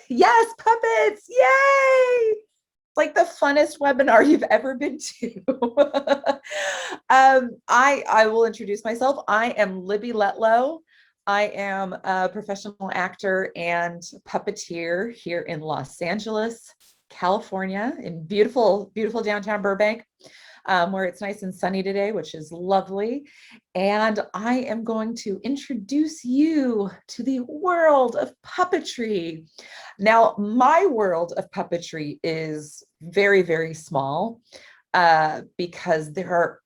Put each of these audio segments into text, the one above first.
Yes, puppets. Yay. Like the funnest webinar you've ever been to. I will introduce myself. I am Libby Letlow. I am a professional actor and puppeteer here in Los Angeles, California, in beautiful, beautiful downtown Burbank, where it's nice and sunny today, which is lovely. And I am going to introduce you to the world of puppetry. Now, my world of puppetry is very, very small because there are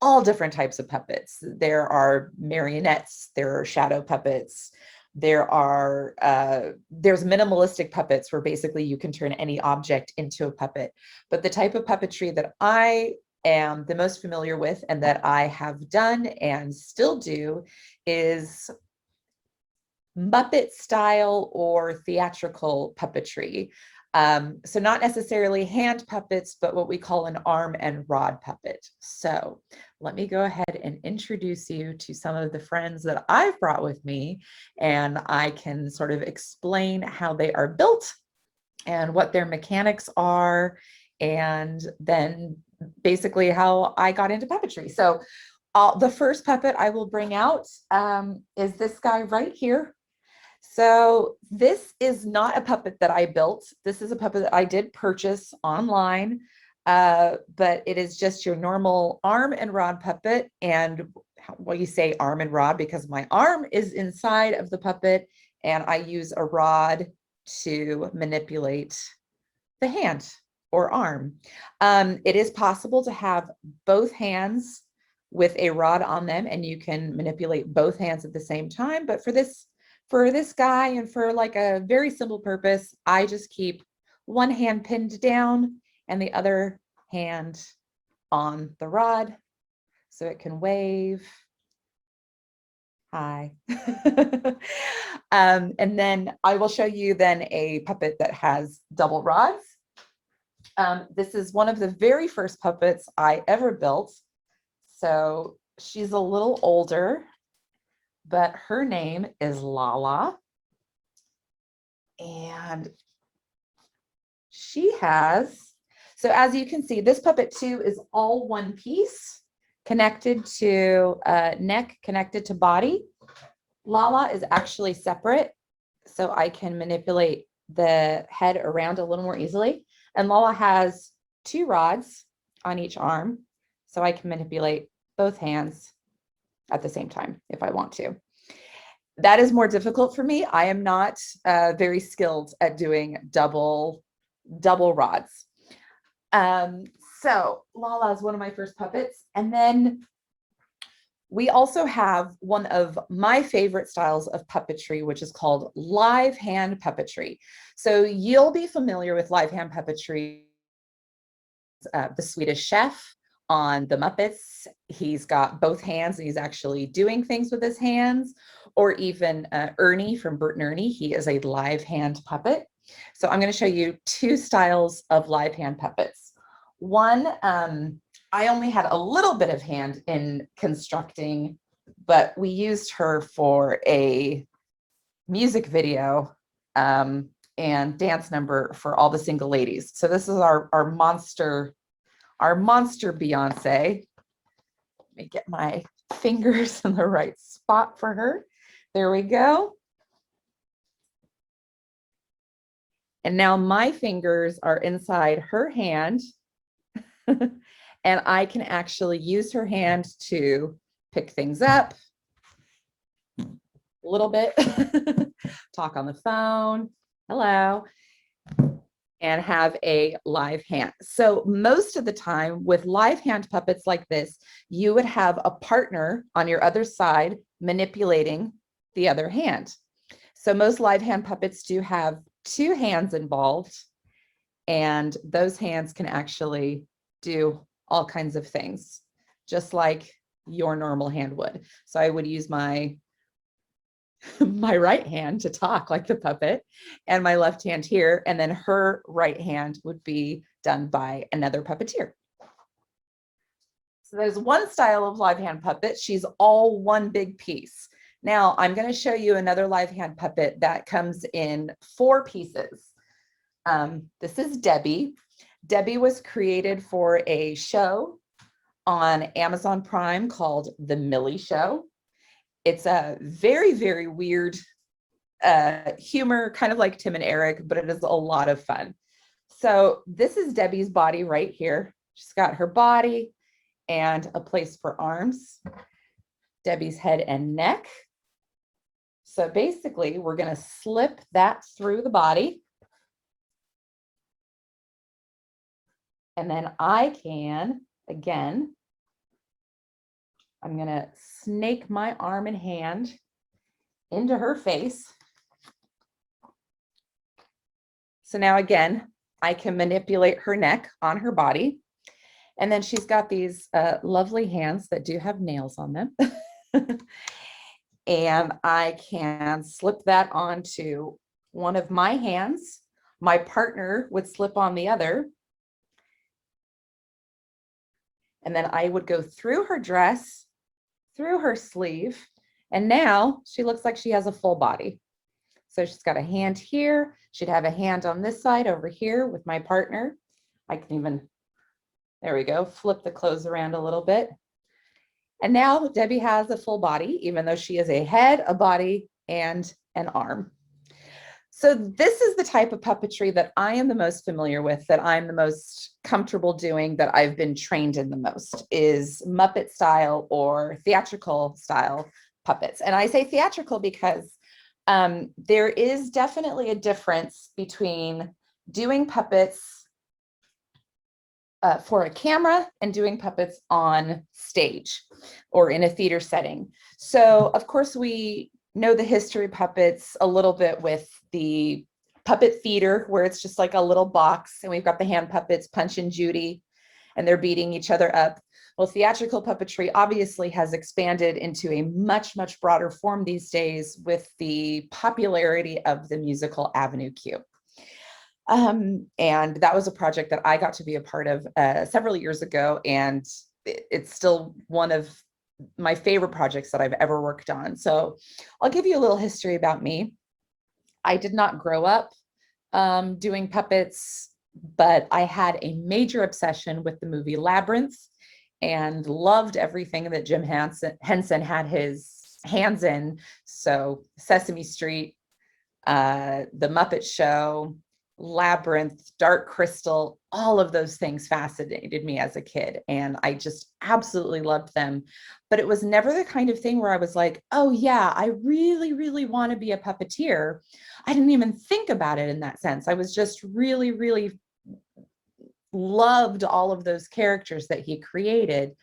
all different types of puppets. There are marionettes, there are shadow puppets, there's minimalistic puppets where basically you can turn any object into a puppet. But the type of puppetry that I am the most familiar with and that I have done and still do is Muppet style or theatrical puppetry. So not necessarily hand puppets, but what we call an arm and rod puppet. So let me go ahead and introduce you to some of the friends that I've brought with me, and I can sort of explain how they are built and what their mechanics are, and then basically how I got into puppetry. So the first puppet I will bring out is this guy right here. So this is not a puppet that I built. This is a puppet that I did purchase online, but it is just your normal arm and rod puppet. And well, you say arm and rod because my arm is inside of the puppet and I use a rod to manipulate the hand or arm. It is possible to have both hands with a rod on them and you can manipulate both hands at the same time. But for this guy and for like a very simple purpose, I just keep one hand pinned down and the other hand on the rod so it can wave. Hi. And then I will show you then a puppet that has double rods. This is one of the very first puppets I ever built. So she's a little older, but her name is Lala. And she has, so as you can see, this puppet too is all one piece, connected to neck, connected to body. Lala is actually separate, so I can manipulate the head around a little more easily. And Lala has two rods on each arm, so I can manipulate both hands at the same time if I want to. That is more difficult for me. I am not very skilled at doing double rods. So Lala is one of my first puppets. And then we also have one of my favorite styles of puppetry, which is called live hand puppetry. So you'll be familiar with live hand puppetry, the Swedish chef on the Muppets. He's got both hands and he's actually doing things with his hands, or even Ernie from Bert and Ernie. He is a live hand puppet. So I'm going to show you two styles of live hand puppets. One, I only had a little bit of hand in constructing, but we used her for a music video and dance number for all the single ladies. So this is our monster Beyonce. Let me get my fingers in the right spot for her. There we go. And now my fingers are inside her hand. And I can actually use her hand to pick things up a little bit, talk on the phone, hello, and have a live hand. So most of the time with live hand puppets like this, you would have a partner on your other side manipulating the other hand. So most live hand puppets do have two hands involved, and those hands can actually do all kinds of things, just like your normal hand would. So I would use my right hand to talk like the puppet and my left hand here, and then her right hand would be done by another puppeteer. So there's one style of live hand puppet. She's all one big piece. Now I'm going to show you another live hand puppet that comes in 4 pieces. This is Debbie. Debbie was created for a show on Amazon Prime called The Millie Show. It's a very, very weird humor, kind of like Tim and Eric, but it is a lot of fun. So this is Debbie's body right here. She's got her body and a place for arms, Debbie's head and neck. So basically, we're going to slip that through the body. And then I can, again, I'm going to snake my arm and hand into her face. So now again, I can manipulate her neck on her body. And then she's got these lovely hands that do have nails on them. And I can slip that onto one of my hands. My partner would slip on the other. And then I would go through her dress, through her sleeve. And now she looks like she has a full body. So she's got a hand here. She'd have a hand on this side over here with my partner. I can even, there we go, flip the clothes around a little bit. And now Debbie has a full body, even though she is a head, a body, and an arm. So this is the type of puppetry that I am the most familiar with, that I'm the most comfortable doing, that I've been trained in the most, is Muppet style or theatrical style puppets. And I say theatrical because there is definitely a difference between doing puppets for a camera and doing puppets on stage or in a theater setting. So of course we know the history of puppets a little bit with the puppet theater, where it's just like a little box and we've got the hand puppets, Punch and Judy, and they're beating each other up. Well, theatrical puppetry obviously has expanded into a much, much broader form these days with the popularity of the musical Avenue Q. And that was a project that I got to be a part of several years ago, and it's still one of my favorite projects that I've ever worked on. So I'll give you a little history about me. I did not grow up doing puppets, but I had a major obsession with the movie Labyrinth and loved everything that Jim Henson had his hands in. So Sesame Street, The Muppet Show, Labyrinth, Dark Crystal, all of those things fascinated me as a kid. And I just absolutely loved them. But it was never the kind of thing where I was like, oh yeah, I really, really want to be a puppeteer. I didn't even think about it in that sense. I was just really, really loved all of those characters that he created.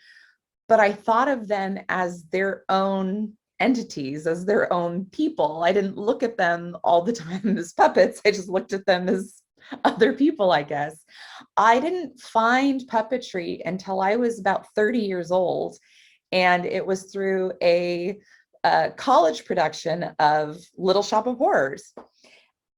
But I thought of them as their own entities, as their own people. I didn't look at them all the time as puppets. I just looked at them as other people, I guess. I didn't find puppetry until I was about 30 years old. And it was through a college production of Little Shop of Horrors.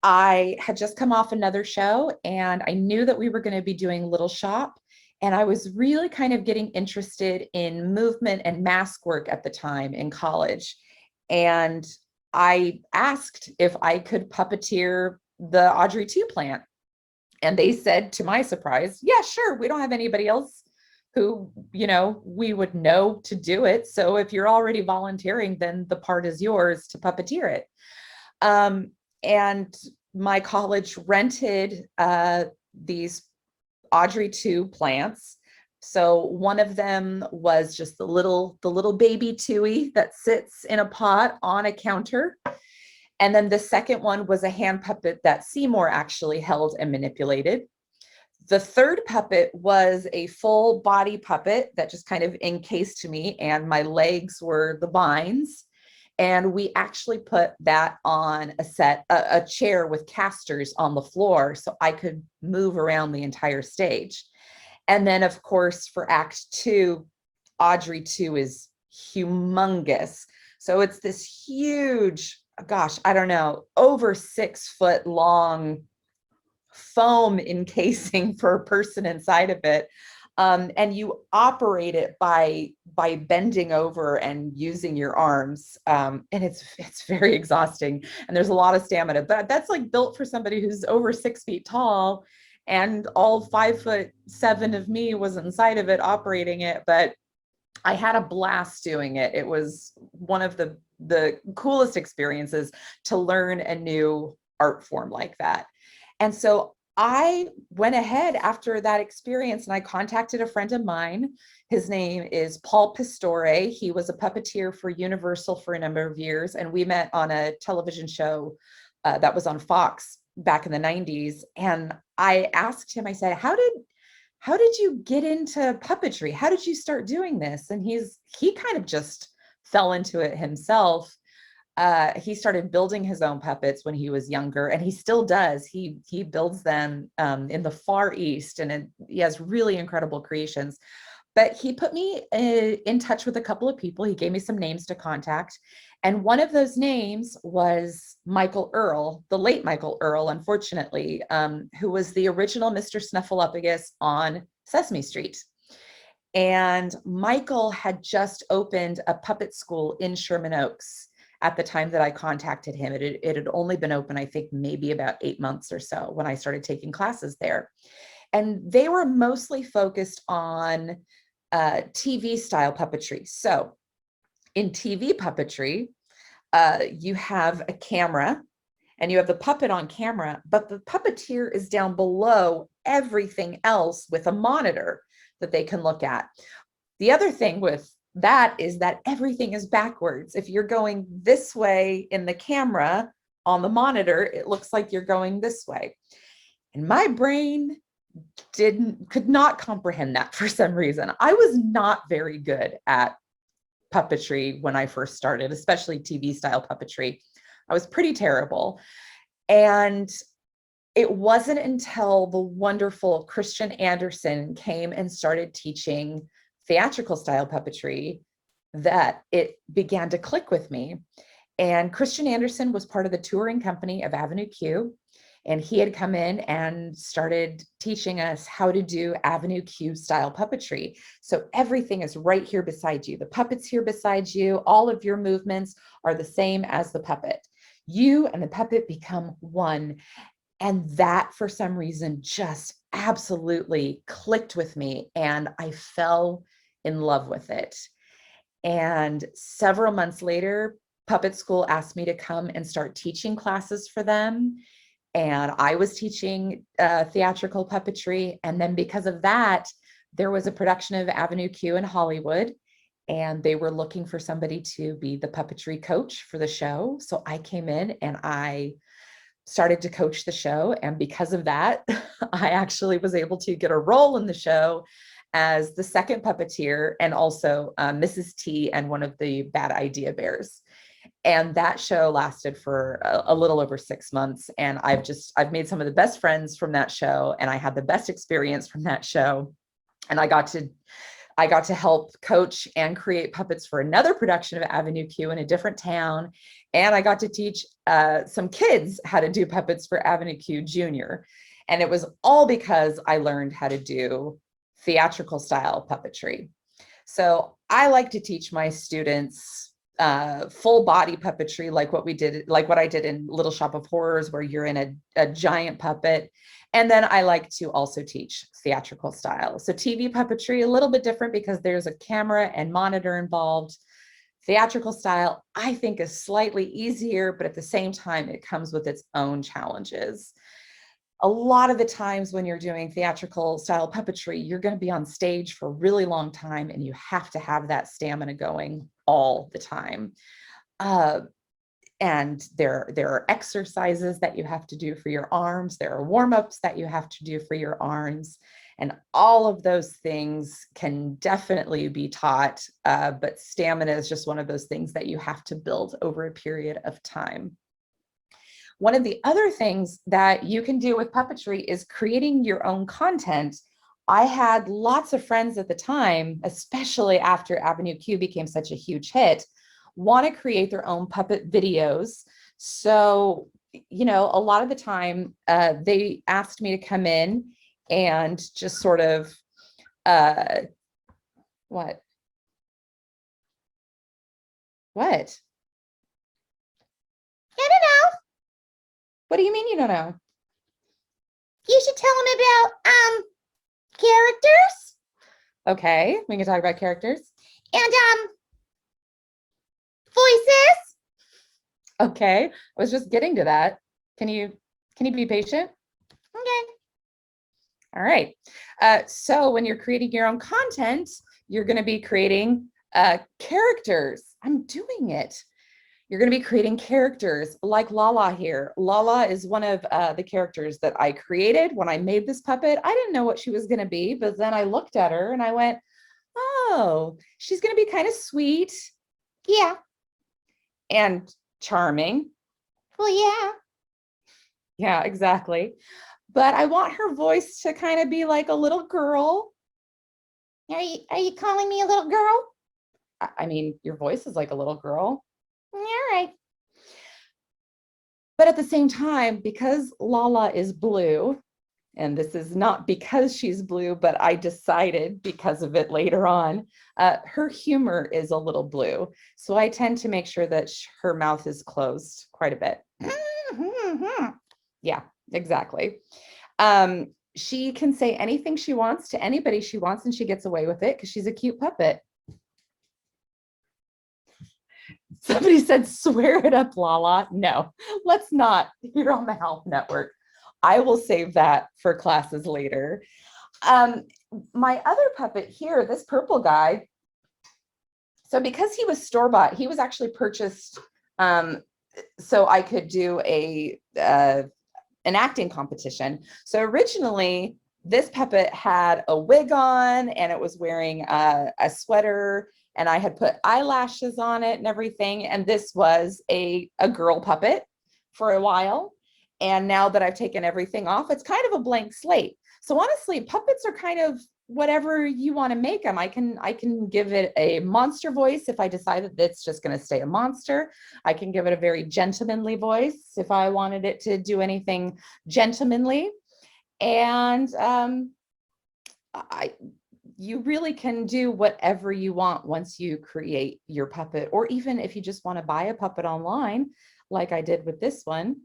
I had just come off another show and I knew that we were going to be doing Little Shop. And I was really kind of getting interested in movement and mask work at the time in college. And I asked if I could puppeteer the Audrey 2 plant. And they said, to my surprise, yeah, sure. We don't have anybody else who, you know, we would know to do it. So if you're already volunteering, then the part is yours to puppeteer it. And my college rented these Audrey 2 plants. So one of them was just the little baby Tui that sits in a pot on a counter. And then the second one was a hand puppet that Seymour actually held and manipulated. The third puppet was a full body puppet that just kind of encased me, and my legs were the vines. And we actually put that on a chair with casters on the floor so I could move around the entire stage. And then, of course, for Act 2, Audrey 2 is humongous. So it's this huge, gosh, I don't know, over 6 foot long foam encasing for a person inside of it. And you operate it by bending over and using your arms. And it's very exhausting. And there's a lot of stamina, but that's like built for somebody who's over 6 feet tall. And all 5'7" of me was inside of it operating it. But I had a blast doing it. It was one of the coolest experiences to learn a new art form like that. And so I went ahead after that experience and I contacted a friend of mine. His name is Paul Pastore. He was a puppeteer for Universal for a number of years. And we met on a television show that was on Fox back in the 90s. And I asked him, I said, how did you get into puppetry? How did you start doing this? And he kind of just fell into it himself. He started building his own puppets when he was younger, and he still does. He builds them in the Far East, and he has really incredible creations. But he put me in touch with a couple of people. He gave me some names to contact. And one of those names was Michael Earl, the late Michael Earl, unfortunately, who was the original Mr. Snuffleupagus on Sesame Street. And Michael had just opened a puppet school in Sherman Oaks at the time that I contacted him. It had only been open, I think, maybe about 8 months or so when I started taking classes there. And they were mostly focused on TV style puppetry. So in TV puppetry, you have a camera and you have the puppet on camera, but the puppeteer is down below everything else with a monitor that they can look at. The other thing with that is that everything is backwards. If you're going this way in the camera on the monitor, it looks like you're going this way. And my brain could not comprehend that for some reason. I was not very good at puppetry when I first started, especially TV style puppetry. I was pretty terrible. And it wasn't until the wonderful Christian Anderson came and started teaching theatrical style puppetry that it began to click with me. And Christian Anderson was part of the touring company of Avenue Q. And he had come in and started teaching us how to do Avenue Q style puppetry. So everything is right here beside you. The puppet's here beside you. All of your movements are the same as the puppet. You and the puppet become one. And that, for some reason, just absolutely clicked with me. And I fell in love with it. And several months later, Puppet School asked me to come and start teaching classes for them. And I was teaching theatrical puppetry. And then because of that, there was a production of Avenue Q in Hollywood, and they were looking for somebody to be the puppetry coach for the show. So I came in and I started to coach the show. And because of that, I actually was able to get a role in the show as the second puppeteer and also Mrs. T and one of the Bad Idea Bears. And that show lasted for a little over 6 months. And I've made some of the best friends from that show. And I had the best experience from that show. And I got to help coach and create puppets for another production of Avenue Q in a different town. And I got to teach some kids how to do puppets for Avenue Q Junior. And it was all because I learned how to do theatrical style puppetry. So I like to teach my students full body puppetry, like what I did in Little Shop of Horrors, where you're in a giant puppet. And then I like to also teach theatrical style. So TV puppetry, a little bit different because there's a camera and monitor involved. Theatrical style, I think, is slightly easier, but at the same time, it comes with its own challenges. A lot of the times when you're doing theatrical style puppetry, you're going to be on stage for a really long time, and you have to have that stamina going all the time. And there are exercises that you have to do for your arms. There are warm-ups that you have to do for your arms. And all of those things can definitely be taught, but stamina is just one of those things that you have to build over a period of time. One of the other things that you can do with puppetry is creating your own content. I had lots of friends at the time, especially after Avenue Q became such a huge hit, want to create their own puppet videos. So, a lot of the time they asked me to come in and just sort of Uh, what? What? I don't know. What do you mean you don't know? You should tell them about characters Okay, we can talk about characters. and voices. Okay, I was just getting to that. Can you be patient? Okay. All right. So when you're creating your own content, you're going to be creating characters. I'm doing it. You're going to be creating characters like Lala here. Lala is one of the characters that I created when I made this puppet. I didn't know what she was going to be, but then I looked at her and I went, oh, she's going to be kind of sweet. Yeah. And charming. Well, yeah. Yeah, exactly. But I want her voice to kind of be like a little girl. Are you calling me a little girl? I mean, your voice is like a little girl. All right. But at the same time, because Lala is blue, and this is not because she's blue, but I decided because of it later on, her humor is a little blue. So I tend to make sure that her mouth is closed quite a bit. Yeah, exactly. She can say anything she wants to anybody she wants, and she gets away with it because she's a cute puppet. Somebody said, swear it up, Lala. No, let's not here on the Health Network. I will save that for classes later. My other puppet here, this purple guy, so because he was store-bought, he was actually purchased so I could do an acting competition. So originally, this puppet had a wig on and it was wearing a sweater, and I had put eyelashes on it and everything. And this was a girl puppet for a while. And now that I've taken everything off, it's kind of a blank slate. So honestly, puppets are kind of whatever you want to make them. I can give it a monster voice if I decide that it's just going to stay a monster. I can give it a very gentlemanly voice if I wanted it to do anything gentlemanly. And you really can do whatever you want once you create your puppet, or even if you just want to buy a puppet online, like I did with this one,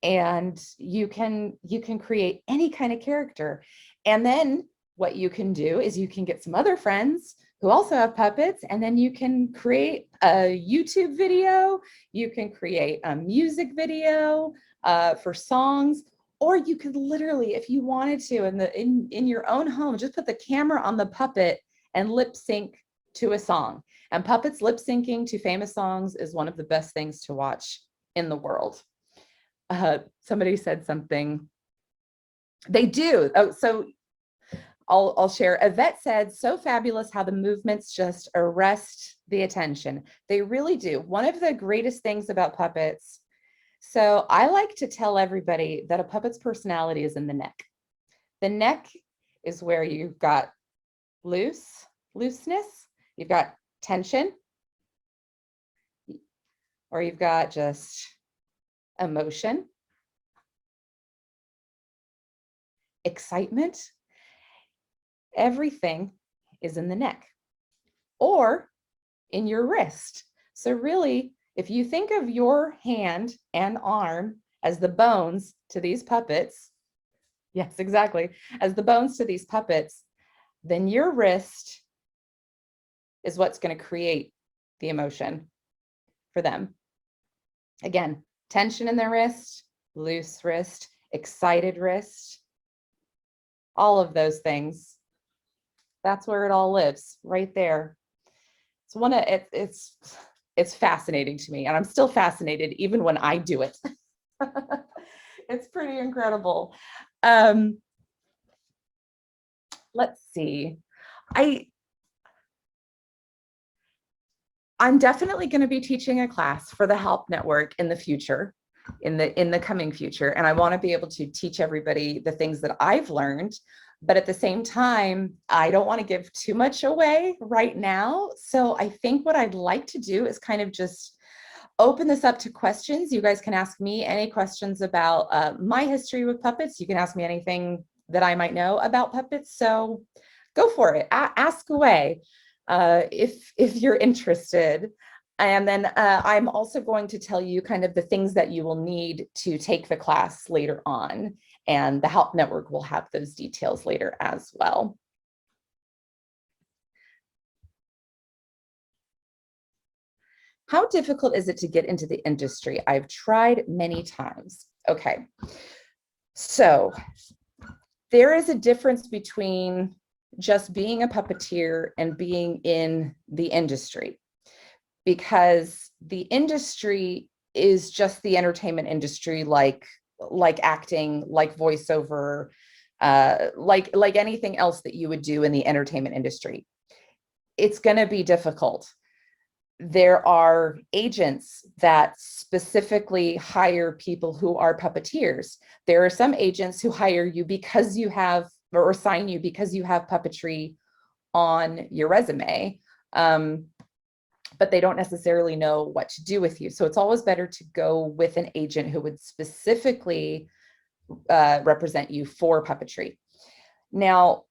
and you can create any kind of character. And then what you can do is you can get some other friends who also have puppets, and then you can create a YouTube video, you can create a music video for songs, or you could literally, if you wanted to, in your own home, just put the camera on the puppet and lip sync to a song. And puppets lip syncing to famous songs is one of the best things to watch in the world. Somebody said something. They do. Oh, so I'll share. Yvette said, so fabulous how the movements just arrest the attention. They really do. One of the greatest things about puppets, so I like to tell everybody that a puppet's personality is in the neck. The neck is where you've got looseness, you've got tension, or you've got just emotion, excitement. Everything is in the neck or in your wrist. So really, if you think of your hand and arm as the bones to these puppets, yes, exactly, as the bones to these puppets, then your wrist is what's going to create the emotion for them. Again, tension in their wrist, loose wrist, excited wrist, all of those things. That's where it all lives, right there. It's one of it's fascinating to me, and I'm still fascinated even when I do it. It's pretty incredible. Let's see. I'm definitely going to be teaching a class for the Help Network in the future, in the coming future, and I want to be able to teach everybody the things that I've learned. But at the same time, I don't want to give too much away right now. So I think what I'd like to do is kind of just open this up to questions. You guys can ask me any questions about my history with puppets. You can ask me anything that I might know about puppets. So go for it. Ask away if you're interested. And then I'm also going to tell you kind of the things that you will need to take the class later on. And the Help Network will have those details later as well. How difficult is it to get into the industry? I've tried many times. Okay, so there is a difference between just being a puppeteer and being in the industry, because the industry is just the entertainment industry, like acting, like voiceover, like anything else that you would do in the entertainment industry. It's going to be difficult. There are agents that specifically hire people who are puppeteers. There are some agents who hire you because you have, or sign you because you have puppetry on your resume, but they don't necessarily know what to do with you. So it's always better to go with an agent who would specifically represent you for puppetry. Now,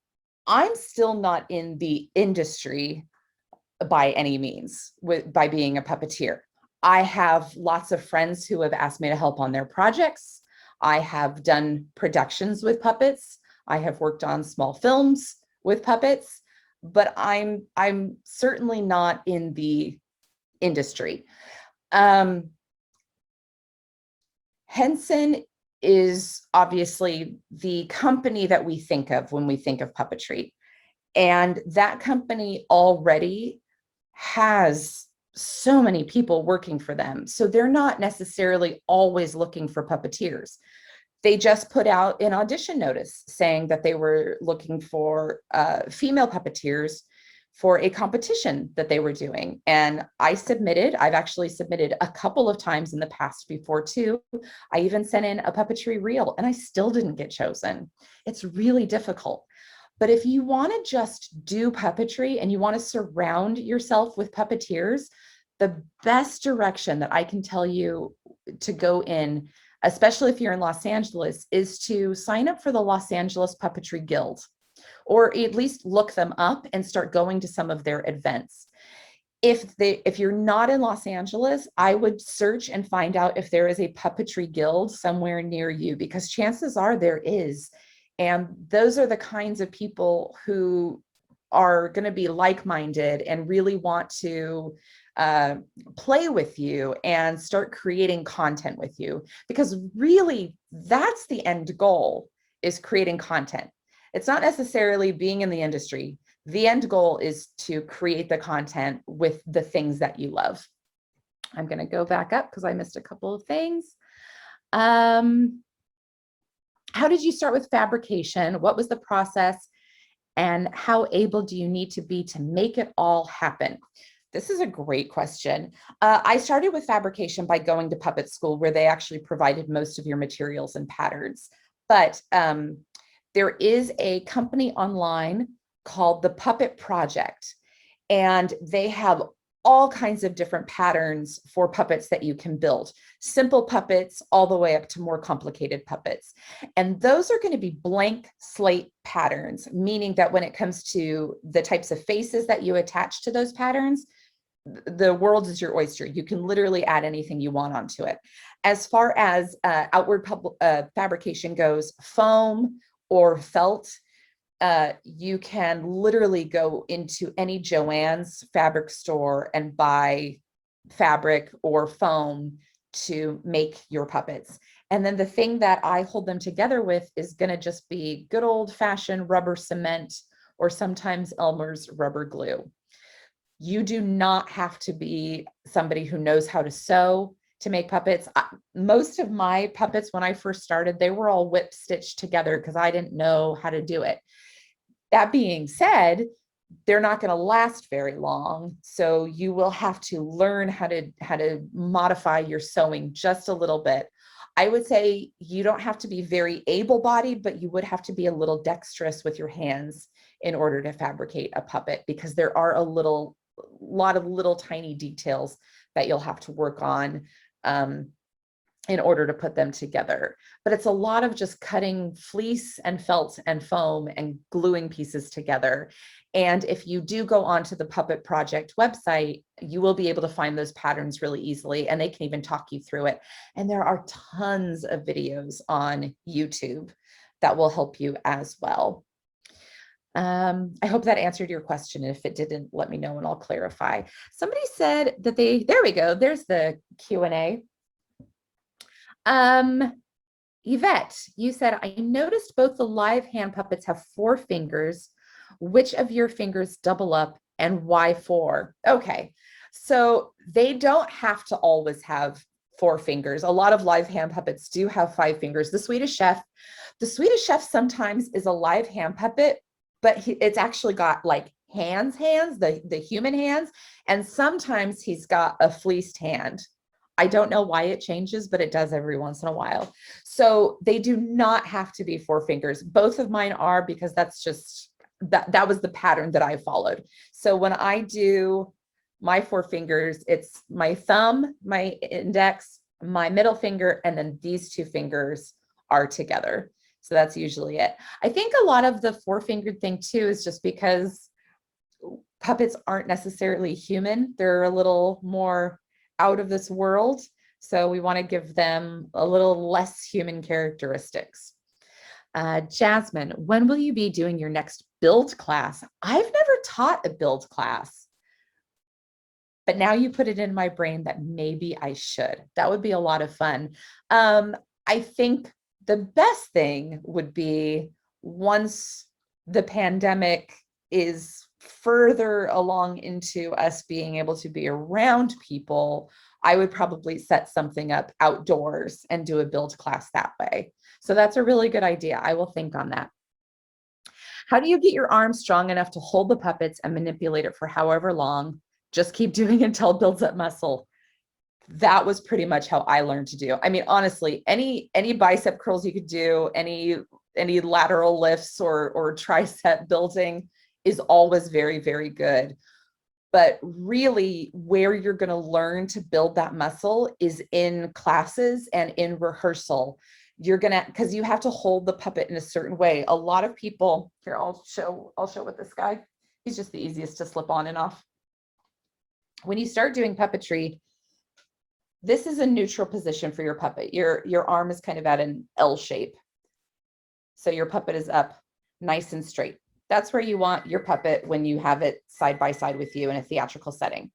I'm still not in the industry by any means by being a puppeteer. I have lots of friends who have asked me to help on their projects. I have done productions with puppets. I have worked on small films with puppets, but I'm certainly not in the industry. Henson is obviously the company that we think of when we think of puppetry. And that company already has so many people working for them. So they're not necessarily always looking for puppeteers. They just put out an audition notice saying that they were looking for female puppeteers for a competition that they were doing. And I've actually submitted a couple of times in the past before too. I even sent in a puppetry reel and I still didn't get chosen. It's really difficult. But if you want to just do puppetry and you want to surround yourself with puppeteers, the best direction that I can tell you to go in, especially if you're in Los Angeles, is to sign up for the Los Angeles Puppetry Guild, or at least look them up and start going to some of their events. If you're not in Los Angeles, I would search and find out if there is a puppetry guild somewhere near you, because chances are there is. And those are the kinds of people who are going to be like-minded and really want to play with you and start creating content with you, because really that's the end goal, is creating content. It's not necessarily being in the industry. The end goal is to create the content with the things that you love. I'm going to go back up because I missed a couple of things. How did you start with fabrication? What was the process? And how able do you need to be to make it all happen? This is a great question. I started with fabrication by going to puppet school, where they actually provided most of your materials and patterns. But there is a company online called the Puppet Project, and they have all kinds of different patterns for puppets that you can build, simple puppets all the way up to more complicated puppets. And those are going to be blank slate patterns, meaning that when it comes to the types of faces that you attach to those patterns, the world is your oyster. You can literally add anything you want onto it. As far as outward fabrication goes, foam or felt, you can literally go into any Joann's fabric store and buy fabric or foam to make your puppets. And then the thing that I hold them together with is going to just be good old fashioned rubber cement, or sometimes Elmer's rubber glue. You do not have to be somebody who knows how to sew to make puppets. Most of my puppets, when I first started, they were all whip stitched together because I didn't know how to do it. That being said, they're not going to last very long. So you will have to learn how to modify your sewing just a little bit. I would say you don't have to be very able-bodied, but you would have to be a little dexterous with your hands in order to fabricate a puppet, because there are a lot of little tiny details that you'll have to work on. in order to put them together. But it's a lot of just cutting fleece and felt and foam and gluing pieces together. And if you do go onto the Puppet Project website, you will be able to find those patterns really easily, and they can even talk you through it. And there are tons of videos on YouTube that will help you as well. I hope that answered your question. If it didn't, let me know and I'll clarify. Somebody said that there we go. There's the Q&A. Yvette, you said, I noticed both the live hand puppets have 4 fingers. Which of your fingers double up and why 4? Okay, so they don't have to always have 4 fingers. A lot of live hand puppets do have 5 fingers. The Swedish Chef sometimes is a live hand puppet, but it's actually got like hands, the human hands, and sometimes he's got a fleeced hand. I don't know why it changes, but it does every once in a while. So they do not have to be 4 fingers. Both of mine are, because that's just, that was the pattern that I followed. So when I do my 4 fingers, it's my thumb, my index, my middle finger, and then these 2 fingers are together. So that's usually it. I think a lot of the 4-fingered thing too is just because puppets aren't necessarily human. They're a little more out of this world. So we want to give them a little less human characteristics. Jasmine, when will you be doing your next build class? I've never taught a build class, but now you put it in my brain that maybe I should. That would be a lot of fun. I think the best thing would be once the pandemic is further along into us being able to be around people, I would probably set something up outdoors and do a build class that way. So that's a really good idea. I will think on that. How do you get your arm strong enough to hold the puppets and manipulate it for however long? Just keep doing it until it builds up muscle. That was pretty much how I learned to do. I mean, honestly, any bicep curls you could do, any lateral lifts or tricep building is always very, very good. But really where you're going to learn to build that muscle is in classes and in rehearsal. You're going to, because you have to hold the puppet in a certain way. A lot of people here, I'll show with this guy. He's just the easiest to slip on and off. When you start doing puppetry, this is a neutral position for your puppet. Your arm is kind of at an L shape. So your puppet is up nice and straight. That's where you want your puppet when you have it side by side with you in a theatrical setting.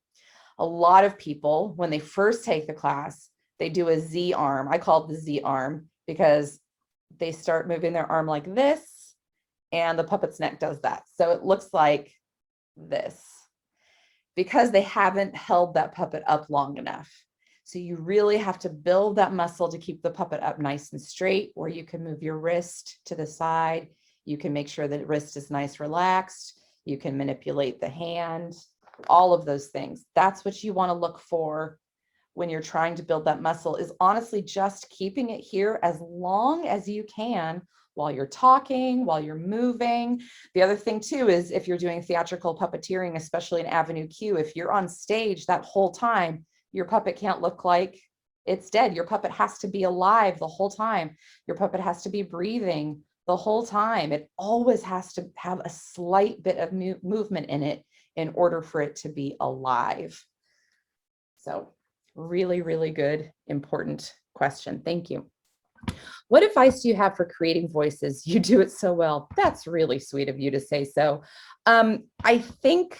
A lot of people, when they first take the class, they do a Z arm. I call it the Z arm because they start moving their arm like this, and the puppet's neck does that. So it looks like this because they haven't held that puppet up long enough. So you really have to build that muscle to keep the puppet up nice and straight, where you can move your wrist to the side. You can make sure that the wrist is nice, relaxed. You can manipulate the hand, all of those things. That's what you want to look for when you're trying to build that muscle, is honestly just keeping it here as long as you can while you're talking, while you're moving. The other thing too is if you're doing theatrical puppeteering, especially in Avenue Q, if you're on stage that whole time, your puppet can't look like it's dead. Your puppet has to be alive the whole time. Your puppet has to be breathing the whole time. It always has to have a slight bit of movement in it in order for it to be alive. So really, really good, important question. Thank you. What advice do you have for creating voices? You do it so well. That's really sweet of you to say so. I think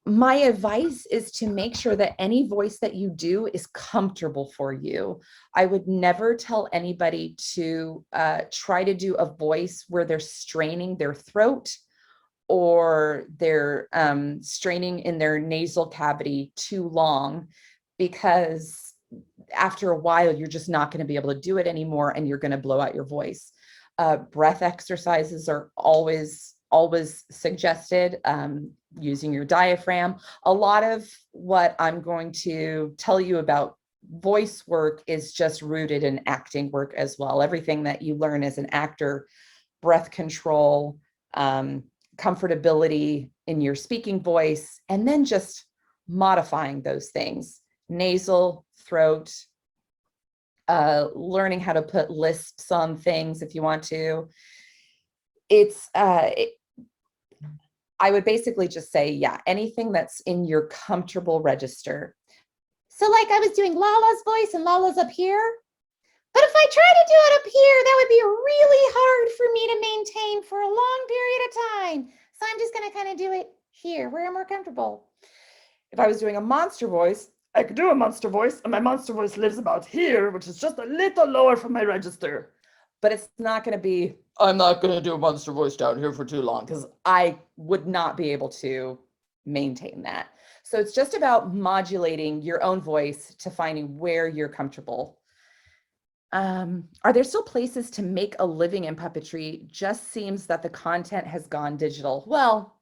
my advice is to make sure that any voice that you do is comfortable for you. I would never tell anybody to try to do a voice where they're straining their throat or they're straining in their nasal cavity too long, because after a while, you're just not going to be able to do it anymore and you're going to blow out your voice. Breath exercises are always suggested, using your diaphragm. A lot of what I'm going to tell you about voice work is just rooted in acting work as well. Everything that you learn as an actor, breath control, comfortability in your speaking voice, and then just modifying those things, nasal, throat, learning how to put lisps on things if you want to. It's, I would basically just say, yeah, anything that's in your comfortable register. So like I was doing Lala's voice and Lala's up here. But if I try to do it up here, that would be really hard for me to maintain for a long period of time. So I'm just going to kind of do it here where I'm more comfortable. If I was doing a monster voice, I could do a monster voice, and my monster voice lives about here, which is just a little lower from my register. But it's not going to be, I'm not going to do a monster voice down here for too long, because I would not be able to maintain that. So it's just about modulating your own voice to finding where you're comfortable. Are there still places to make a living in puppetry? Just seems that the content has gone digital. Well,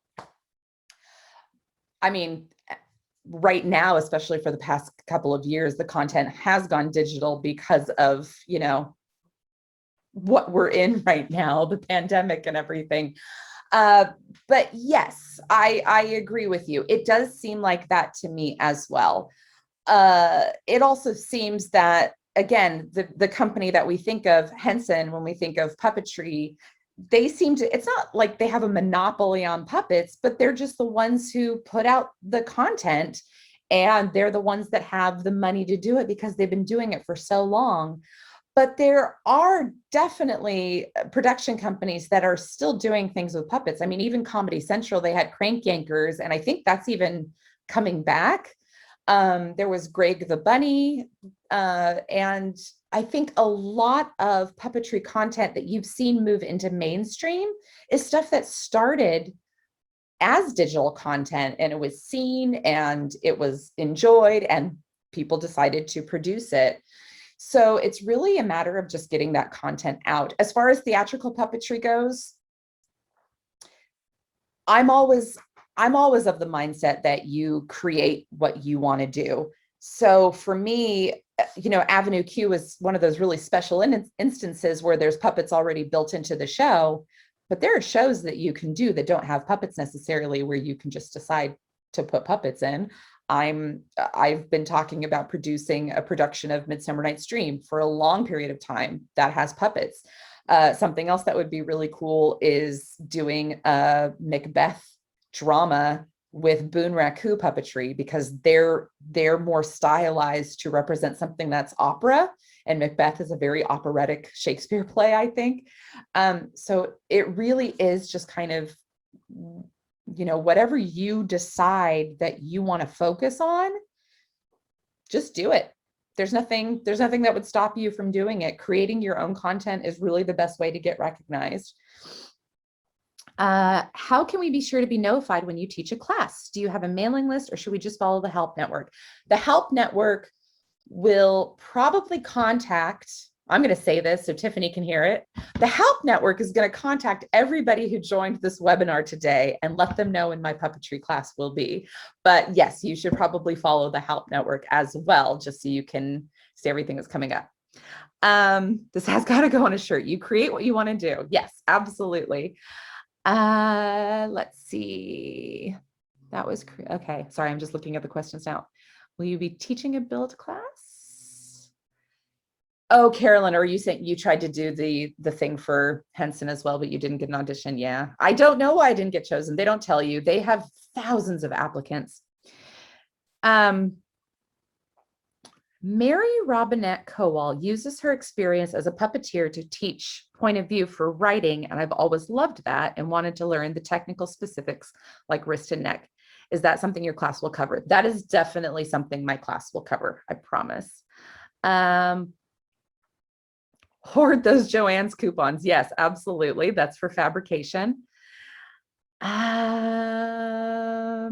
I mean, right now, especially for the past couple of years, the content has gone digital because of, you know, what we're in right now, the pandemic and everything. But yes, I agree with you. It does seem like that to me as well. It also seems that, again, the company that we think of, Henson, when we think of puppetry, they seem to, it's not like they have a monopoly on puppets, but they're just the ones who put out the content, and they're the ones that have the money to do it because they've been doing it for so long. But there are definitely production companies that are still doing things with puppets. I mean, even Comedy Central, they had Crank Yankers, and I think that's even coming back. There was Greg the Bunny, and I think a lot of puppetry content that you've seen move into mainstream is stuff that started as digital content, and it was seen and it was enjoyed and people decided to produce it. So it's really a matter of just getting that content out. As far as theatrical puppetry goes, I'm always of the mindset that you create what you want to do. So for me, you know, Avenue Q is one of those really special instances where there's puppets already built into the show, but there are shows that you can do that don't have puppets necessarily, where you can just decide to put puppets in. I've been talking about producing a production of Midsummer Night's Dream for a long period of time that has puppets. Something else that would be really cool is doing a Macbeth drama with Boone Raku puppetry, because they're more stylized to represent something that's opera, and Macbeth is a very operatic Shakespeare play, I think. So it really is just kind of, you know, whatever you decide that you want to focus on, just do it. There's nothing that would stop you from doing it. Creating your own content is really the best way to get recognized. How can we be sure to be notified when you teach a class? Do you have a mailing list, or should we just follow the Help Network? The Help Network will probably contact, I'm going to say this so Tiffany can hear it. The Help Network is going to contact everybody who joined this webinar today and let them know when my puppetry class will be. But yes, you should probably follow the Help Network as well, just so you can see everything that's coming up. This has got to go on a shirt. You create what you want to do. Yes, absolutely. Let's see. That was okay. Sorry, I'm just looking at the questions now. Will you be teaching a build class? Oh, Carolyn, are you saying you tried to do the thing for Henson as well, but you didn't get an audition? Yeah, I don't know why I didn't get chosen. They don't tell you. They have thousands of applicants. Mary Robinette Kowal uses her experience as a puppeteer to teach point of view for writing, and I've always loved that and wanted to learn the technical specifics like wrist and neck. Is that something your class will cover? That is definitely something my class will cover, I promise. Hoard those Joann's coupons. Yes, absolutely. That's for fabrication. I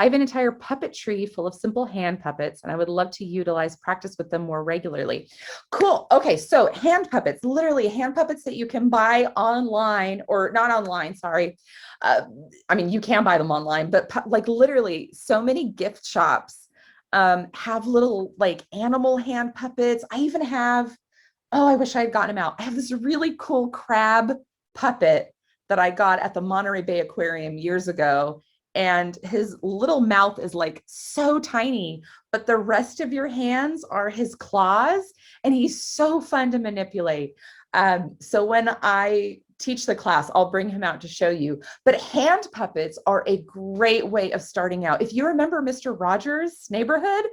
have an entire puppet tree full of simple hand puppets, and I would love to utilize practice with them more regularly. Cool. Okay, so hand puppets, literally hand puppets that you can buy online, or not online, sorry. I mean, you can buy them online, but like literally so many gift shops have little like animal hand puppets. I even have, oh, I wish I had gotten them out. I have this really cool crab puppet that I got at the Monterey Bay Aquarium years ago. and his little mouth is like so tiny, but the rest of your hands are his claws, and he's so fun to manipulate. So when I teach the class, I'll bring him out to show you. But hand puppets are a great way of starting out. If you remember Mr. Rogers' Neighborhood,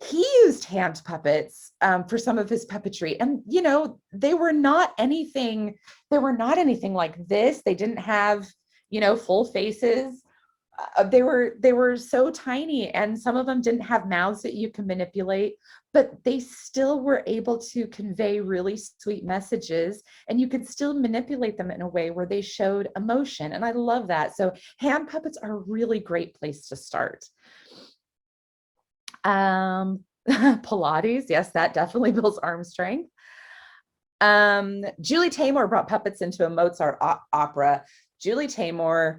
he used hand puppets for some of his puppetry, and they were not anything like this. They didn't have full faces. They were so tiny, and some of them didn't have mouths that you can manipulate, but they still were able to convey really sweet messages, and you could still manipulate them in a way where they showed emotion. And I love that. So hand puppets are a really great place to start. Pilates, yes, that definitely builds arm strength. Julie Taymor brought puppets into a Mozart opera. Julie Taymor,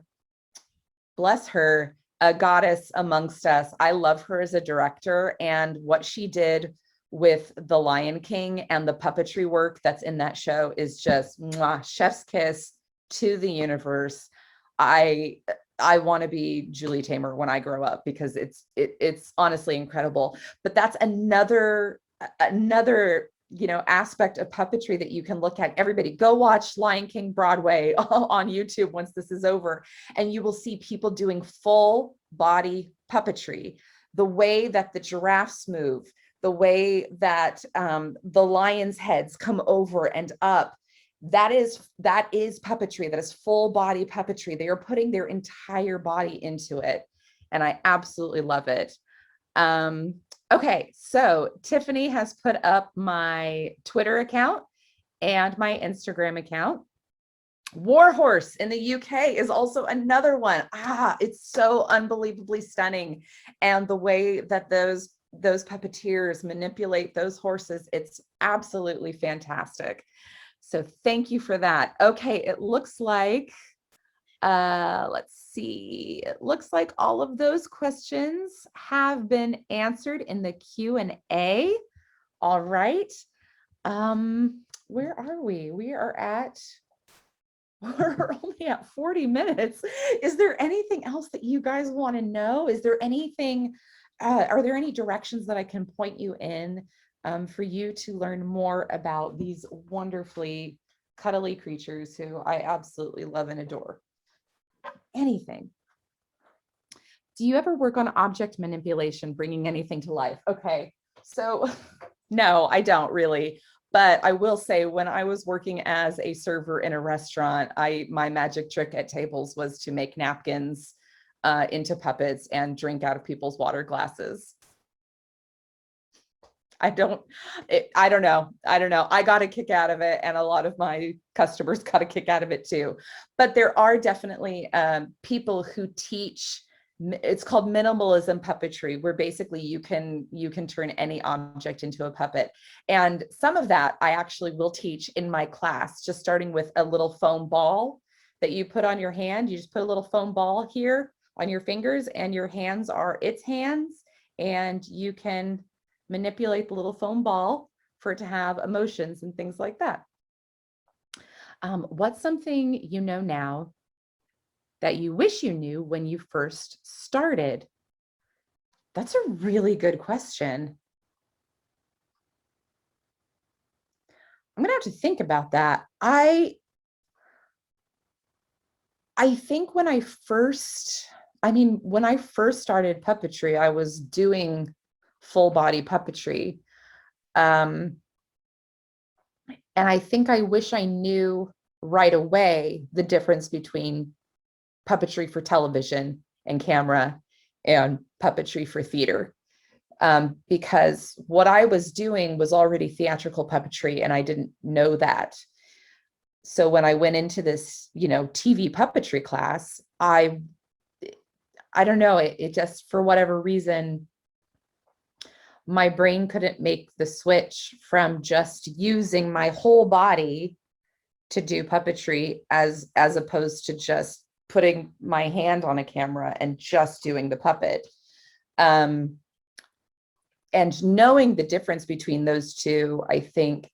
bless her, a goddess amongst us. I love her as a director, and what she did with The Lion King and the puppetry work that's in that show is just chef's kiss to the universe. I want to be Julie Taymor when I grow up, because it's honestly incredible. But that's another aspect of puppetry that you can look at. Everybody go watch Lion King Broadway on YouTube once this is over, and you will see people doing full body puppetry. The way that the giraffes move, the way that the lions' heads come over and up, that is puppetry. That is full body puppetry. They are putting their entire body into it, and I absolutely love it. Okay, so Tiffany has put up my Twitter account and my Instagram account. Warhorse in the UK is also another one. It's so unbelievably stunning, and the way that those puppeteers manipulate those horses, it's absolutely fantastic. So thank you for that. Okay, it looks like, let's see. It looks like all of those questions have been answered in the Q&A. All right. Where are we? We're only at 40 minutes. Is there anything else that you guys want to know? Is there anything, are there any directions that I can point you in for you to learn more about these wonderfully cuddly creatures who I absolutely love and adore? Anything? Do you ever work on object manipulation, bringing anything to life? Okay, so no, I don't really. But I will say, when I was working as a server in a restaurant, my magic trick at tables was to make napkins into puppets and drink out of people's water glasses. I don't know. I got a kick out of it, and a lot of my customers got a kick out of it too. But there are definitely people who teach. It's called minimalism puppetry, where basically you can turn any object into a puppet. And some of that I actually will teach in my class, just starting with a little foam ball that you put on your hand. You just put a little foam ball here on your fingers, and your hands are its hands, and you can manipulate the little foam ball for it to have emotions and things like that. What's something you know now that you wish you knew when you first started? That's a really good question. I'm gonna have to think about that. I think when I first started puppetry, I was doing full body puppetry. And I think I wish I knew right away the difference between puppetry for television and camera and puppetry for theater. Because what I was doing was already theatrical puppetry, and I didn't know that. So when I went into this, TV puppetry class, I don't know, it just, for whatever reason, my brain couldn't make the switch from just using my whole body to do puppetry as opposed to just putting my hand on a camera and just doing the puppet. And knowing the difference between those two, I think,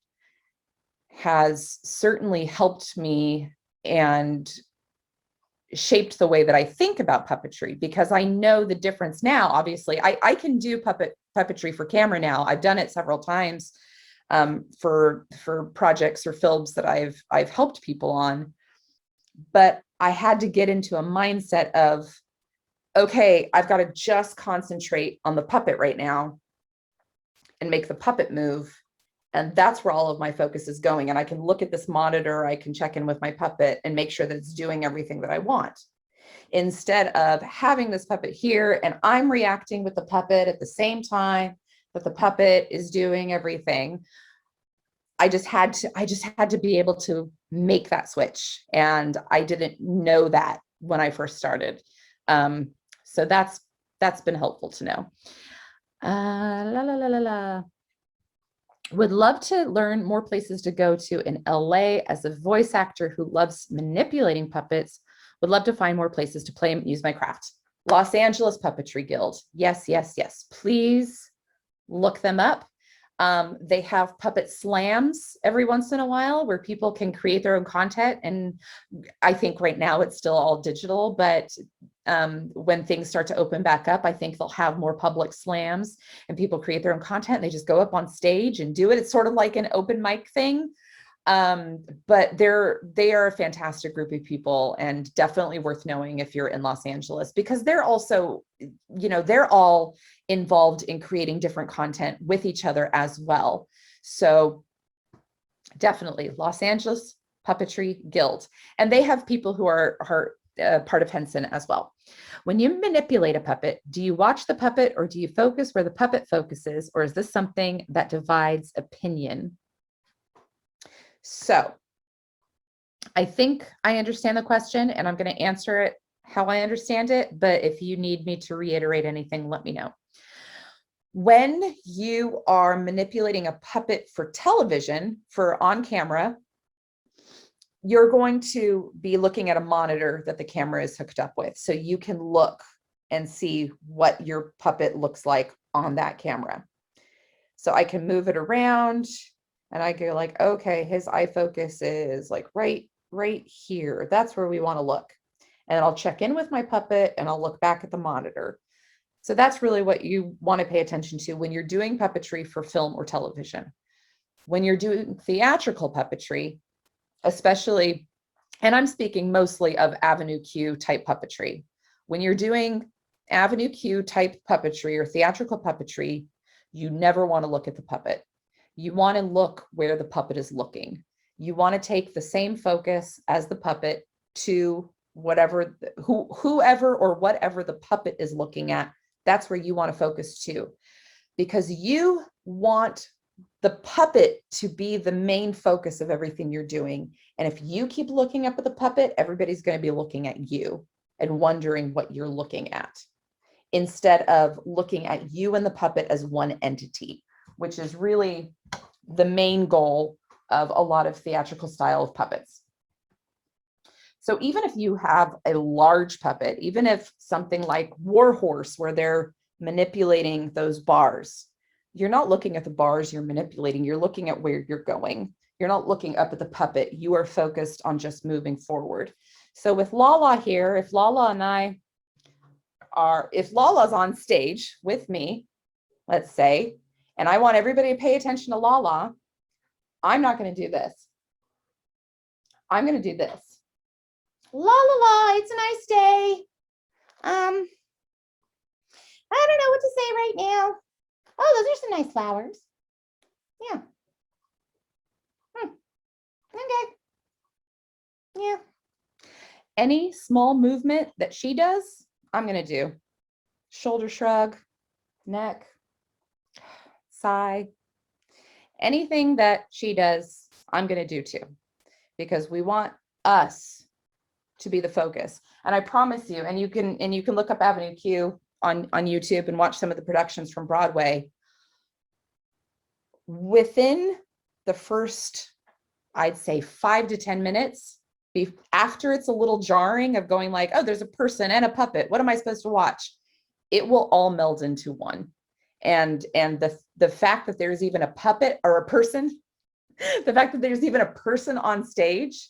has certainly helped me and shaped the way that I think about puppetry, because I know the difference now. Obviously, I can do puppetry for camera now. I've done it several times for projects or films that I've helped people on. But I had to get into a mindset of, okay, I've got to just concentrate on the puppet right now and make the puppet move. And that's where all of my focus is going. And I can look at this monitor, I can check in with my puppet and make sure that it's doing everything that I want. Instead of having this puppet here and I'm reacting with the puppet at the same time that the puppet is doing everything, I just had to be able to make that switch. And I didn't know that when I first started. So that's been helpful to know. Would love to learn more places to go to in LA as a voice actor who loves manipulating puppets. Would love to find more places to play and use my craft. Los Angeles Puppetry Guild. Yes, yes, yes. Please look them up. They have puppet slams every once in a while where people can create their own content. And I think right now it's still all digital, but when things start to open back up, I think they'll have more public slams and people create their own content. They just go up on stage and do it. It's sort of like an open mic thing. But they are a fantastic group of people and definitely worth knowing if you're in Los Angeles, because they're also, they're all involved in creating different content with each other as well. So definitely Los Angeles Puppetry Guild. And they have people who are part of Henson as well. When you manipulate a puppet, do you watch the puppet or do you focus where the puppet focuses, or is this something that divides opinion? So I think I understand the question and I'm going to answer it how I understand it. But if you need me to reiterate anything, let me know. When you are manipulating a puppet for television, for on camera, you're going to be looking at a monitor that the camera is hooked up with. So you can look and see what your puppet looks like on that camera. So I can move it around and I go like, okay, his eye focus is like right here. That's where we want to look. And I'll check in with my puppet and I'll look back at the monitor. So that's really what you want to pay attention to when you're doing puppetry for film or television. When you're doing theatrical puppetry, especially, and I'm speaking mostly of Avenue Q type puppetry. When you're doing Avenue Q type puppetry or theatrical puppetry, you never want to look at the puppet. You want to look where the puppet is looking. You want to take the same focus as the puppet to whoever or whatever the puppet is looking at. That's where you want to focus to, because you want the puppet to be the main focus of everything you're doing. And if you keep looking up at the puppet, everybody's going to be looking at you and wondering what you're looking at, instead of looking at you and the puppet as one entity, which is really the main goal of a lot of theatrical style of puppets. So even if you have a large puppet, even if something like Warhorse, where they're manipulating those bars, you're not looking at the bars you're manipulating, you're looking at where you're going. You're not looking up at the puppet, you are focused on just moving forward. So with Lala here, if Lala's on stage with me, let's say, and I want everybody to pay attention to Lala, I'm not going to do this. I'm going to do this. La la la, it's a nice day. I don't know what to say right now. Oh, those are some nice flowers. Yeah. Okay. Yeah. Any small movement that she does, I'm going to do. Shoulder shrug, neck, sigh. Anything that she does, I'm going to do too, because we want us to be the focus. And I promise you, and you can look up Avenue Q on YouTube and watch some of the productions from Broadway. Within the first, I'd say 5 to 10 minutes, after it's a little jarring of going like, oh, there's a person and a puppet, what am I supposed to watch? It will all meld into one. And the fact that there's even a puppet or a person, the fact that there's even a person on stage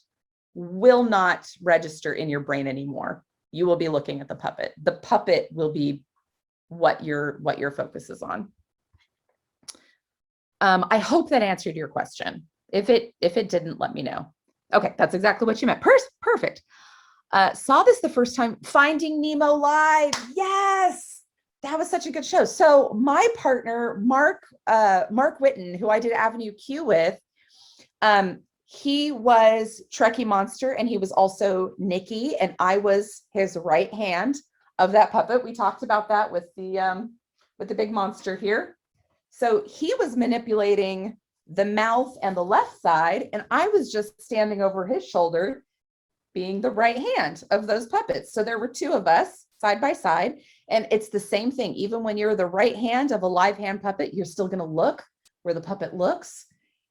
will not register in your brain anymore. You will be looking at the puppet. The puppet will be what your focus is on. I hope that answered your question. If it didn't, let me know. Okay, that's exactly what you meant. Perfect. Saw this the first time, Finding Nemo live. Yes, that was such a good show. So my partner, Mark Whitten, who I did Avenue Q with, he was Trekkie Monster, and he was also Nikki, and I was his right hand of that puppet. We talked about that with the big monster here. So he was manipulating the mouth and the left side, and I was just standing over his shoulder, being the right hand of those puppets. So there were two of us side by side, and it's the same thing. Even when you're the right hand of a live hand puppet, you're still going to look where the puppet looks.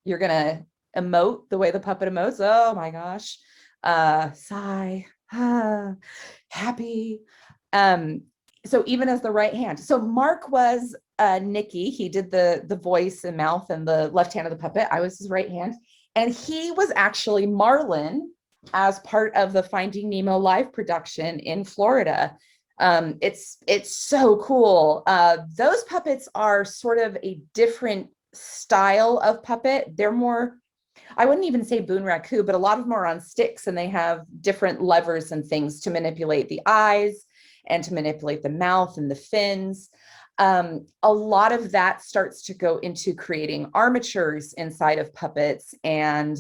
You're going to emote the way the puppet emotes. Oh my gosh. Sigh, happy. So even as the right hand. So Mark was Nikki. He did the voice and mouth and the left hand of the puppet. I was his right hand. And he was actually Marlin as part of the Finding Nemo live production in Florida. It's so cool. Those puppets are sort of a different style of puppet. They're more, I wouldn't even say Boon Raku, but a lot of them are on sticks, and they have different levers and things to manipulate the eyes and to manipulate the mouth and the fins. A lot of that starts to go into creating armatures inside of puppets and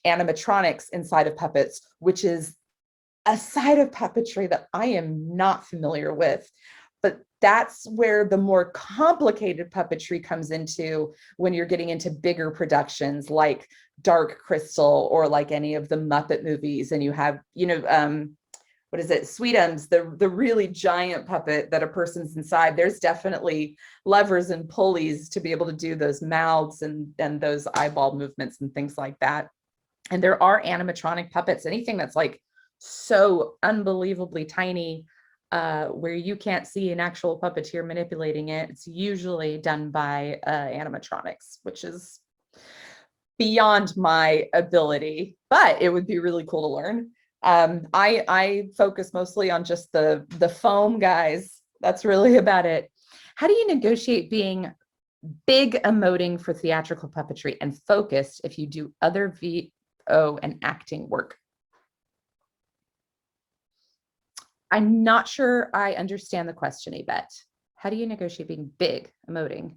animatronics inside of puppets, which is a side of puppetry that I am not familiar with. But that's where the more complicated puppetry comes into, when you're getting into bigger productions like Dark Crystal or like any of the Muppet movies, and you have, what is it, Sweetums, the really giant puppet that a person's inside. There's definitely levers and pulleys to be able to do those mouths and those eyeball movements and things like that. And there are animatronic puppets, anything that's like so unbelievably tiny, where you can't see an actual puppeteer manipulating it. It's usually done by animatronics, which is beyond my ability, but it would be really cool to learn. I focus mostly on just the foam guys. That's really about it. How do you negotiate being big emoting for theatrical puppetry and focused if you do other VO and acting work? I'm not sure I understand the question, Yvette. How do you negotiate being big emoting?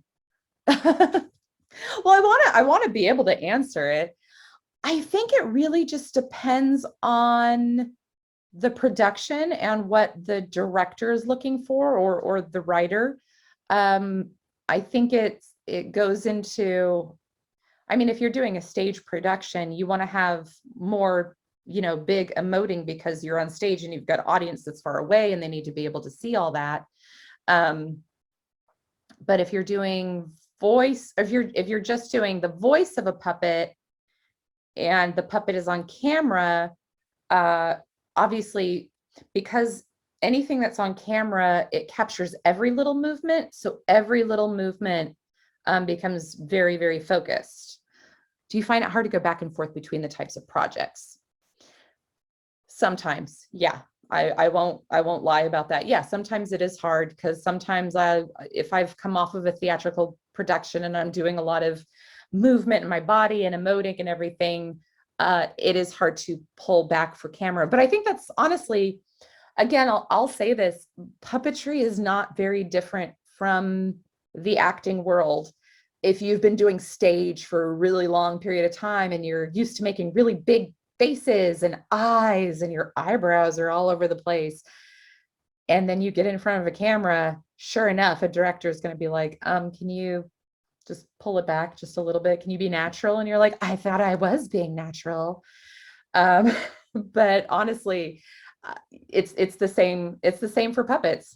Well, I want to be able to answer it. I think it really just depends on the production and what the director is looking for, or the writer. I think it goes into, I mean, if you're doing a stage production, you want to have more, big emoting because you're on stage and you've got an audience that's far away and they need to be able to see all that. But if you're doing voice, if you're just doing the voice of a puppet and the puppet is on camera, obviously, because anything that's on camera, it captures every little movement. So every little movement becomes very, very focused. Do you find it hard to go back and forth between the types of projects? Sometimes, yeah. I won't lie about that. Yeah, sometimes it is hard, because sometimes if I've come off of a theatrical production and I'm doing a lot of movement in my body and emoting and everything, it is hard to pull back for camera. But I think that's honestly, again, I'll say this, puppetry is not very different from the acting world. If you've been doing stage for a really long period of time and you're used to making really big faces and eyes and your eyebrows are all over the place, and then you get in front of a camera, sure enough, a director is going to be like, can you just pull it back just a little bit? Can you be natural? And you're like, I thought I was being natural. But honestly, it's the same. It's the same for puppets.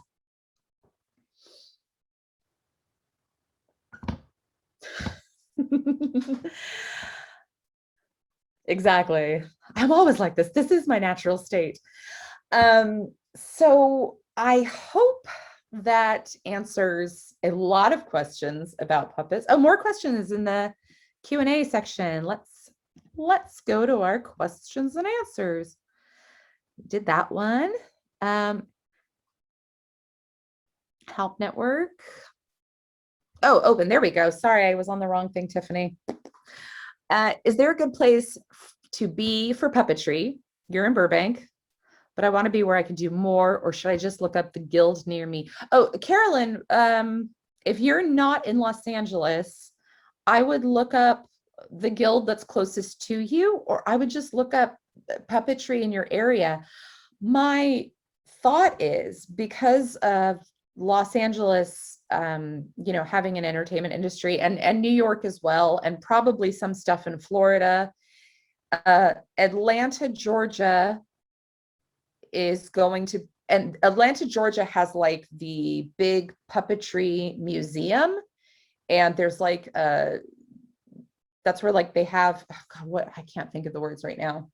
Exactly. I'm always like this. This is my natural state. So I hope that answers a lot of questions about puppets. Oh, more questions in the Q&A section. Let's let's go to our questions and answers. Did that one. Help Network. Oh, open. There we go. Sorry, I was on the wrong thing, Tiffany. Is there a good place to be for puppetry? You're in Burbank, but I want to be where I can do more, or should I just look up the guild near me? Oh, Carolyn, if you're not in Los Angeles, I would look up the guild that's closest to you, or I would just look up puppetry in your area. My thought is, because of Los Angeles, having an entertainment industry, and New York as well, and probably some stuff in Florida, Atlanta, Georgia is going to, and Atlanta, Georgia has like the big puppetry museum, and there's like that's where like they have, oh God, what, I can't think of the words right now.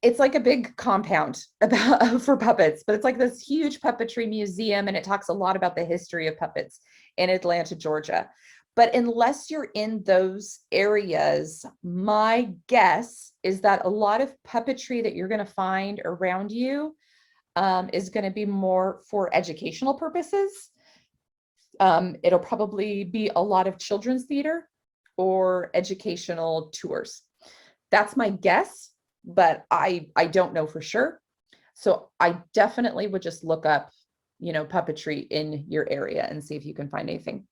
It's like a big compound about for puppets, but it's like this huge puppetry museum, and it talks a lot about the history of puppets in Atlanta, Georgia. But unless you're in those areas, my guess is that a lot of puppetry that you're going to find around you is going to be more for educational purposes. It'll probably be a lot of children's theater or educational tours. That's my guess, but I don't know for sure. So I definitely would just look up, puppetry in your area and see if you can find anything.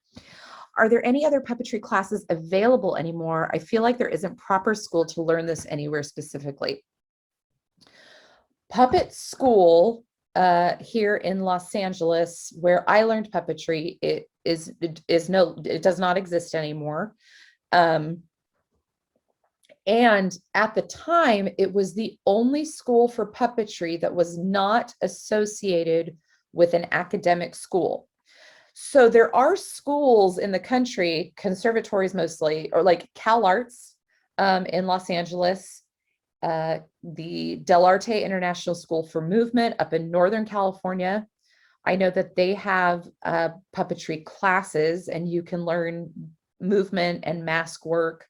Are there any other puppetry classes available anymore? I feel like there isn't proper school to learn this anywhere specifically. Puppet school here in Los Angeles, where I learned puppetry, it does not exist anymore. And at the time, it was the only school for puppetry that was not associated with an academic school. So there are schools in the country, conservatories mostly, or like CalArts in Los Angeles, the Del Arte International School for Movement up in Northern California. I know that they have puppetry classes, and you can learn movement and mask work.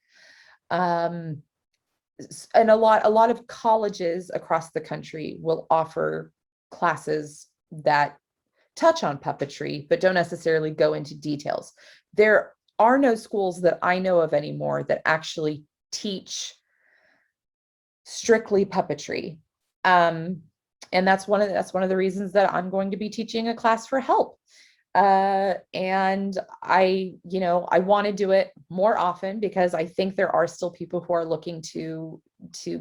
And a lot of colleges across the country will offer classes that touch on puppetry, but don't necessarily go into details. There are no schools that I know of anymore that actually teach strictly puppetry. And that's one of the reasons that I'm going to be teaching a class for help. And I want to do it more often, because I think there are still people who are looking to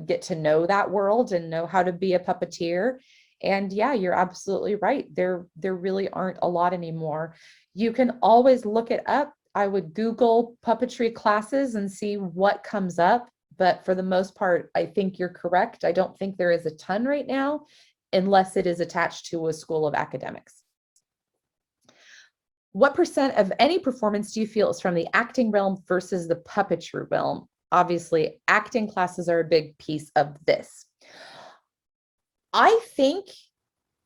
get to know that world and know how to be a puppeteer. And yeah, you're absolutely right. There really aren't a lot anymore. You can always look it up. I would Google puppetry classes and see what comes up. But for the most part, I think you're correct. I don't think there is a ton right now, unless it is attached to a school of academics. What percent of any performance do you feel is from the acting realm versus the puppetry realm? Obviously, acting classes are a big piece of this. I think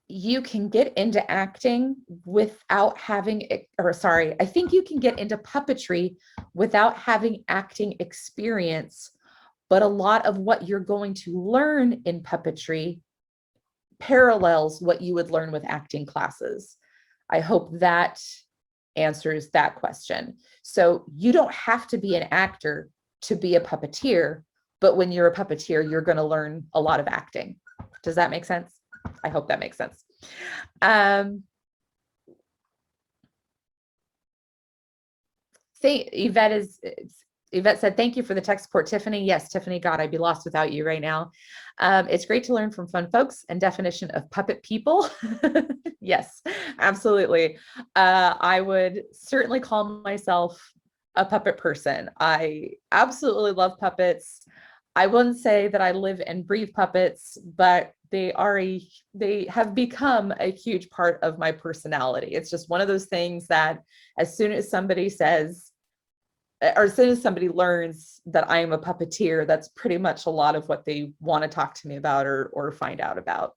you can get into acting without having, I think you can get into puppetry without having acting experience, but a lot of what you're going to learn in puppetry parallels what you would learn with acting classes. I hope that answers that question. So you don't have to be an actor to be a puppeteer, but when you're a puppeteer, you're going to learn a lot of acting. Does that make sense? I hope that makes sense. Yvette said, thank you for the tech support, Tiffany. Yes, Tiffany, God, I'd be lost without you right now. It's great to learn from fun folks and definition of puppet people. Yes, absolutely. I would certainly call myself a puppet person. I absolutely love puppets. I wouldn't say that I live and breathe puppets, but they have become a huge part of my personality. It's just one of those things that as soon as somebody says, or as soon as somebody learns that I am a puppeteer, that's pretty much a lot of what they want to talk to me about or find out about.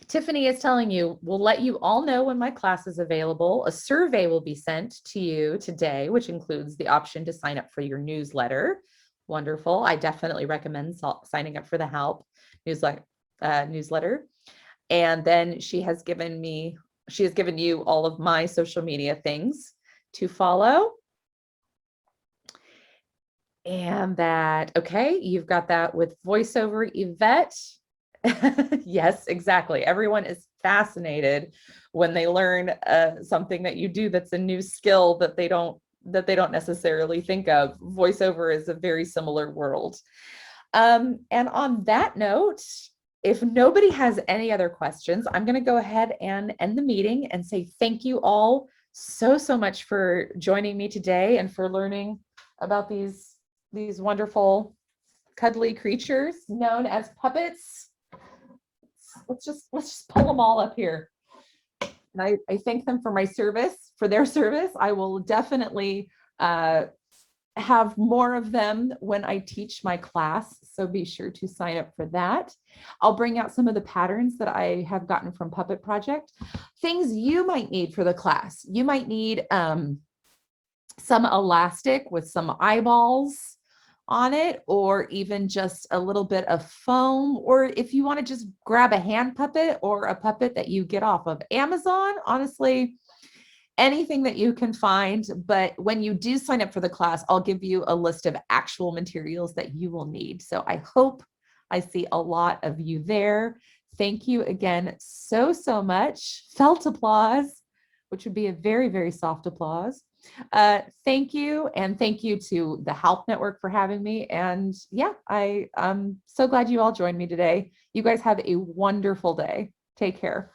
Tiffany is telling you, we'll let you all know when my class is available. A survey will be sent to you today, which includes the option to sign up for your newsletter. Wonderful. I definitely recommend signing up for the help newsletter. And then she has given you all of my social media things to follow. And that, okay, you've got that with voiceover, Yvette. Yes, exactly. Everyone is fascinated when they learn something that you do that's a new skill that they don't necessarily think of. Voiceover is a very similar world. And on that note, if nobody has any other questions, I'm going to go ahead and end the meeting and say thank you all so much for joining me today and for learning about these wonderful cuddly creatures known as puppets. Let's just pull them all up here. And I thank them for their service. I will definitely have more of them when I teach my class. So be sure to sign up for that. I'll bring out some of the patterns that I have gotten from Puppet Project. Things you might need for the class. You might need some elastic with some eyeballs on it, or even just a little bit of foam, or if you want to just grab a hand puppet or a puppet that you get off of Amazon, honestly, anything that you can find. But when you do sign up for the class, I'll give you a list of actual materials that you will need. So I hope I see a lot of you there. Thank you again so much. Felt applause, which would be a very soft applause. Thank you. And thank you to the Help Network for having me. And yeah, I'm so glad you all joined me today. You guys have a wonderful day. Take care.